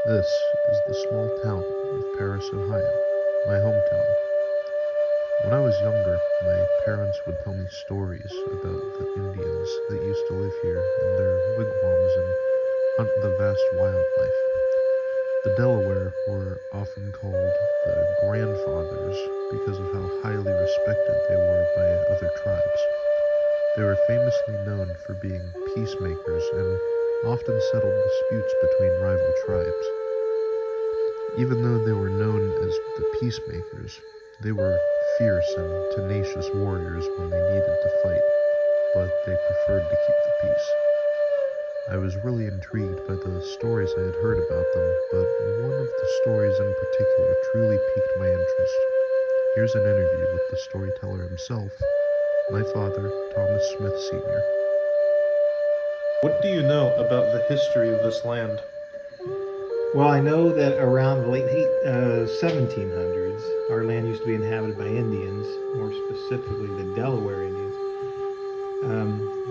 This is the small town of Paris, Ohio, my hometown. When I was younger, my parents would tell me stories about the Indians that used to live here in their wigwams and hunt the vast wildlife. The Delaware were often called the grandfathers because of how highly respected they were by other tribes. They were famously known for being peacemakers and often settled disputes between rival tribes. Even though they were known as the peacemakers, they were fierce and tenacious warriors when they needed to fight, but they preferred to keep the peace. I was really intrigued by the stories I had heard about them, but one of the stories in particular truly piqued my interest. Here's an interview with the storyteller himself, my father, Thomas Smith Sr. What do you know about the history of this land? Well, I know that around the late 1700s, our land used to be inhabited by Indians, more specifically the Delaware Indians.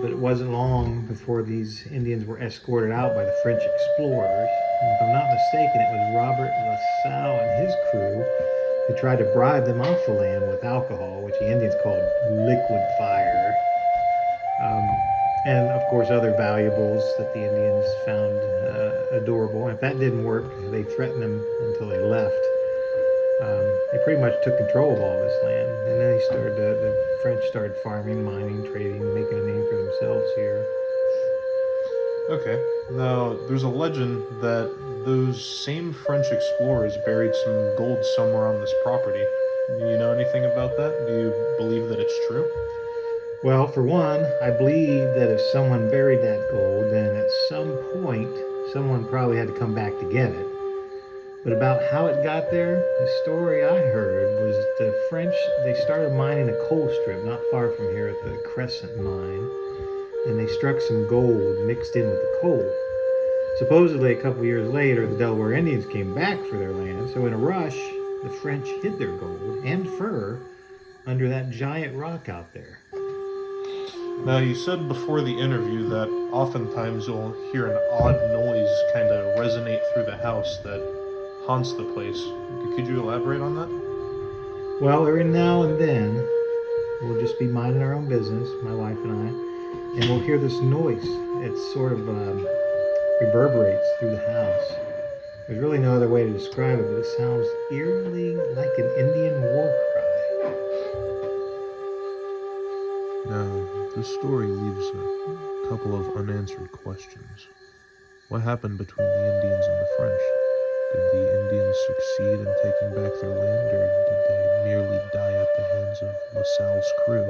But it wasn't long before these Indians were escorted out by the French explorers. And if I'm not mistaken, it was Robert La Salle and his crew who tried to bribe them off the land with alcohol, which the Indians called liquid fire. Um, and of course, other valuables that the Indians found adorable. And if that didn't work, they threatened them until they left. They pretty much took control of all this land, and then the French started farming, mining, trading, making a name for themselves here. Okay, now there's a legend that those same French explorers buried some gold somewhere on this property. Do you know anything about that? Do you believe that it's true? Well, for one, I believe that if someone buried that gold, then at some point, someone probably had to come back to get it. But about how it got there, the story I heard was the French, they started mining a coal strip not far from here at the Crescent Mine, and they struck some gold mixed in with the coal. Supposedly, a couple years later, the Delaware Indians came back for their land, so in a rush, the French hid their gold and fur under that giant rock out there. Now, you said before the interview that oftentimes you'll hear an odd noise kind of resonate through the house that haunts the place. Could you elaborate on that? Well, every now and then, we'll just be minding our own business, my wife and I, and we'll hear this noise. It sort of reverberates through the house. There's really no other way to describe it, but it sounds eerily like an Indian war cry. Now, this story leaves a couple of unanswered questions. What happened between the Indians and the French? Did the Indians succeed in taking back their land, or did they merely die at the hands of La Salle's crew?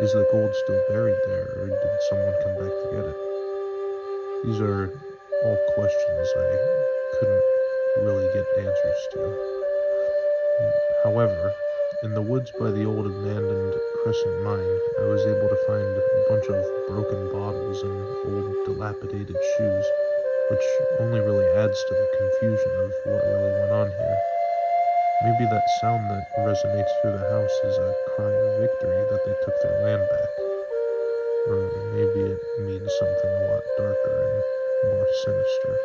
Is the gold still buried there, or did someone come back to get it? These are all questions I couldn't really get answers to. However, in the woods by the old abandoned Crescent Mine, I was able to find a bunch of broken bottles and old dilapidated shoes, which only really adds to the confusion of what really went on here. Maybe that sound that resonates through the house is a cry of victory that they took their land back. Or maybe it means something a lot darker and more sinister.